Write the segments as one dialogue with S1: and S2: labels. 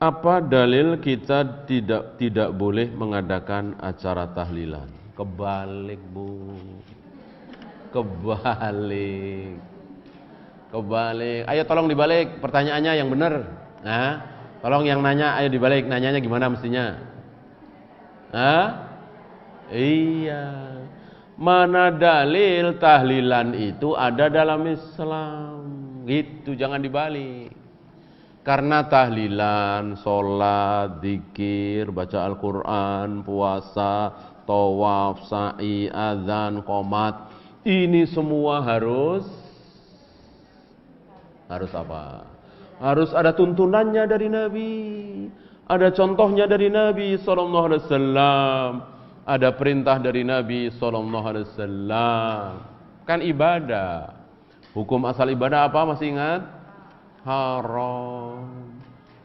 S1: Apa dalil kita tidak boleh mengadakan acara tahlilan? Kebalik, Bu. Kebalik. Ayo tolong dibalik pertanyaannya yang benar. Nah, tolong yang nanya, ayo dibalik. Nanyanya gimana mestinya? Iya. Mana dalil tahlilan itu ada dalam Islam? Gitu, jangan dibalik. Karena tahlilan, sholat, zikir, baca Al-Quran, puasa, tawaf, sa'i, azan, qomat, ini semua harus apa? Harus ada tuntunannya dari Nabi, ada contohnya dari Nabi sallallahu alaihi wasallam, ada perintah dari Nabi sallallahu alaihi wasallam. Kan ibadah. Hukum asal ibadah apa, masih ingat? Haram.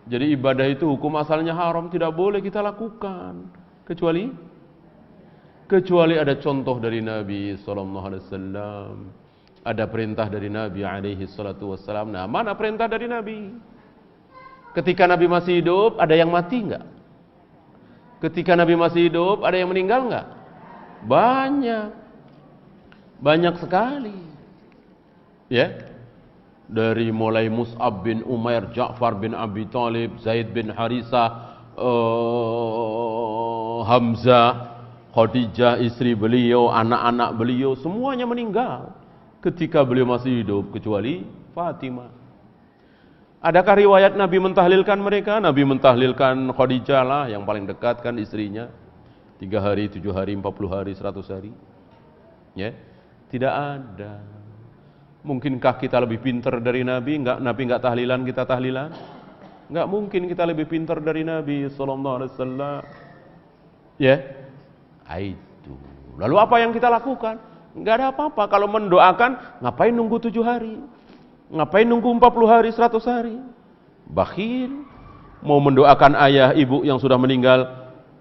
S1: Jadi ibadah itu hukum asalnya haram, tidak boleh kita lakukan kecuali ada contoh dari Nabi sallallahu alaihi wasallam, ada perintah dari Nabi alaihi salatu wasallam. Nah, mana perintah dari Nabi? Ketika Nabi masih hidup, ada yang mati enggak? Ketika Nabi masih hidup, ada yang meninggal enggak? Banyak sekali. Ya. Dari mulai Mus'ab bin Umair, Ja'far bin Abi Thalib, Zaid bin Harisah, Hamzah, Khadijah istri beliau, anak-anak beliau, semuanya meninggal ketika beliau masih hidup kecuali Fatimah. Adakah riwayat Nabi mentahlilkan mereka? Nabi mentahlilkan Khadijah lah, yang paling dekat kan istrinya. 3 hari, 7 hari, 40 hari, 100 hari. Ya, tidak ada. Mungkinkah kita lebih pintar dari Nabi? Nabi enggak tahlilan, kita tahlilan? Enggak mungkin kita lebih pintar dari Nabi sallallahu alaihi wasallam. Ya. Itu. Lalu apa yang kita lakukan? Enggak ada apa-apa. Kalau mendoakan, ngapain nunggu 7 hari? Ngapain nunggu 40 hari, 100 hari? Bakhil. Mau mendoakan ayah, ibu yang sudah meninggal,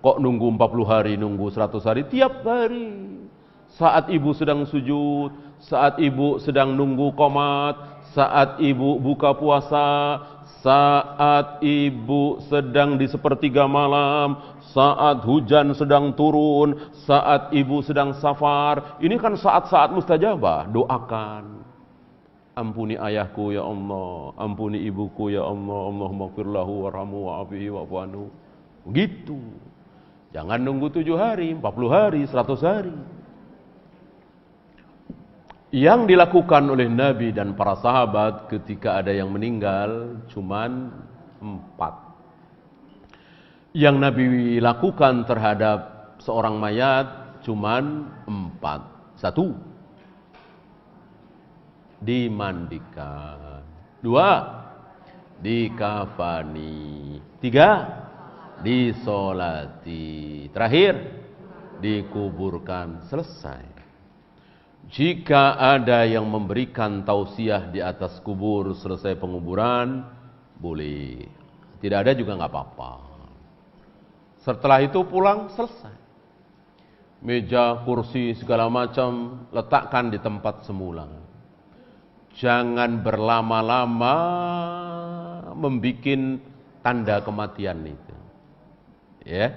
S1: kok nunggu 40 hari, nunggu 100 hari? Tiap hari. Saat ibu sedang sujud, saat ibu sedang nunggu qomat, saat ibu buka puasa, saat ibu sedang di sepertiga malam, saat hujan sedang turun, saat ibu sedang safar. Ini kan saat-saat mustajabah. Doakan. Ampuni ayahku ya Allah, ampuni ibuku ya Allah, Allahumma gfirlahu warhamhu wa'afihi wa'fu anhu. Begitu. Jangan nunggu 7 hari, 40 hari, 100 hari. Yang dilakukan oleh Nabi dan para sahabat ketika ada yang meninggal cuman 4. Yang Nabi lakukan terhadap seorang mayat cuman 4. 1, dimandikan. 2, dikafani. 3, disolati. Terakhir, dikuburkan. Selesai. Jika ada yang memberikan tausiah di atas kubur selesai penguburan, boleh. Tidak ada juga nggak apa-apa. Setelah itu pulang, selesai. Meja, kursi, segala macam letakkan di tempat semula. Jangan berlama-lama membikin tanda kematian itu. Ya.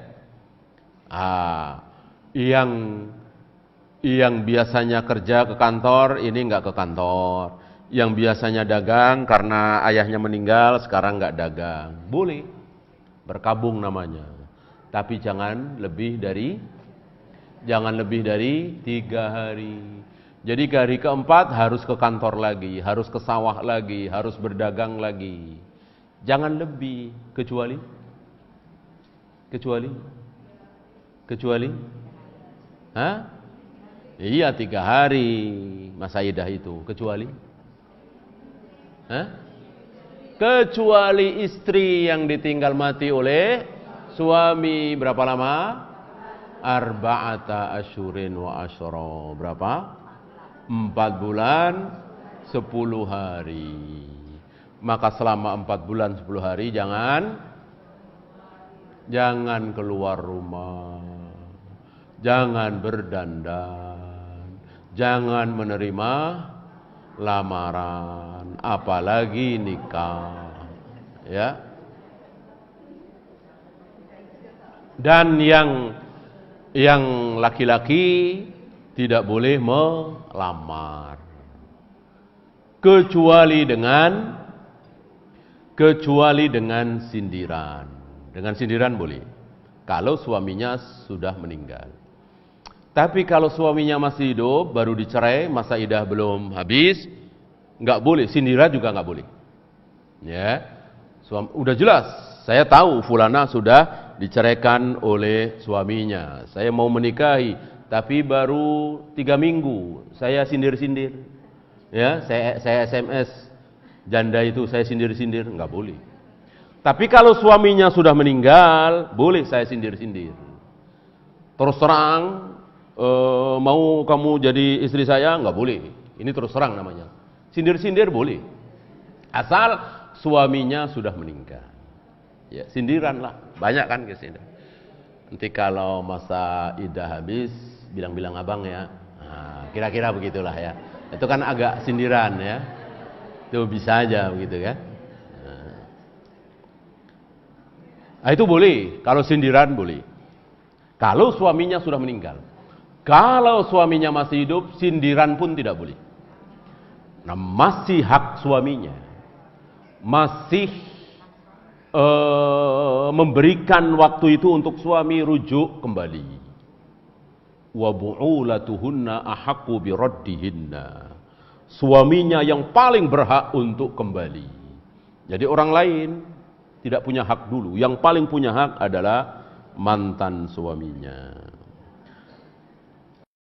S1: Yang biasanya kerja ke kantor, ini enggak ke kantor. Yang biasanya dagang karena ayahnya meninggal, sekarang enggak dagang. Boleh, berkabung namanya. Tapi jangan lebih dari 3 hari. Jadi hari keempat harus ke kantor lagi, harus ke sawah lagi, harus berdagang lagi. Jangan lebih, kecuali? Hah? Iya 3 hari masa idah itu. Kecuali? Kecuali istri yang ditinggal mati oleh suami. Berapa lama? 4 asyurin wa asyra. Berapa? 4 bulan 10 hari. Maka selama 4 bulan 10 hari jangan keluar rumah. Jangan berdandan, jangan menerima lamaran, apalagi nikah. Ya. Dan yang laki-laki tidak boleh melamar kecuali dengan sindiran. Dengan sindiran boleh. Kalau suaminya sudah meninggal. Tapi kalau suaminya masih hidup, baru dicerai, masa iddah belum habis, nggak boleh. Sindiran juga nggak boleh. Ya, udah jelas. Saya tahu fulana sudah diceraikan oleh suaminya. Saya mau menikahi, tapi baru 3 minggu. Saya sindir-sindir. Ya, saya SMS janda itu, saya sindir-sindir, nggak boleh. Tapi kalau suaminya sudah meninggal, boleh saya sindir-sindir. Terus terang, mau kamu jadi istri saya, nggak boleh. Ini terus terang namanya. Sindir-sindir boleh. Asal suaminya sudah meninggal. Ya, sindiran lah. Banyak kan kesindir. Nanti kalau masa iddah habis, bilang-bilang abang ya. Nah, kira-kira begitulah ya. Itu kan agak sindiran ya. Itu bisa aja begitu kan. Nah, itu boleh, kalau sindiran boleh. Kalau suaminya sudah meninggal. Kalau suaminya masih hidup, sindiran pun tidak boleh. Nah, masih hak suaminya. Masih memberikan waktu itu untuk suami rujuk kembali. Wa bu'ulatuhunna ahaqqu biraddihinna. Suaminya yang paling berhak untuk kembali. Jadi orang lain tidak punya hak dulu. Yang paling punya hak adalah mantan suaminya.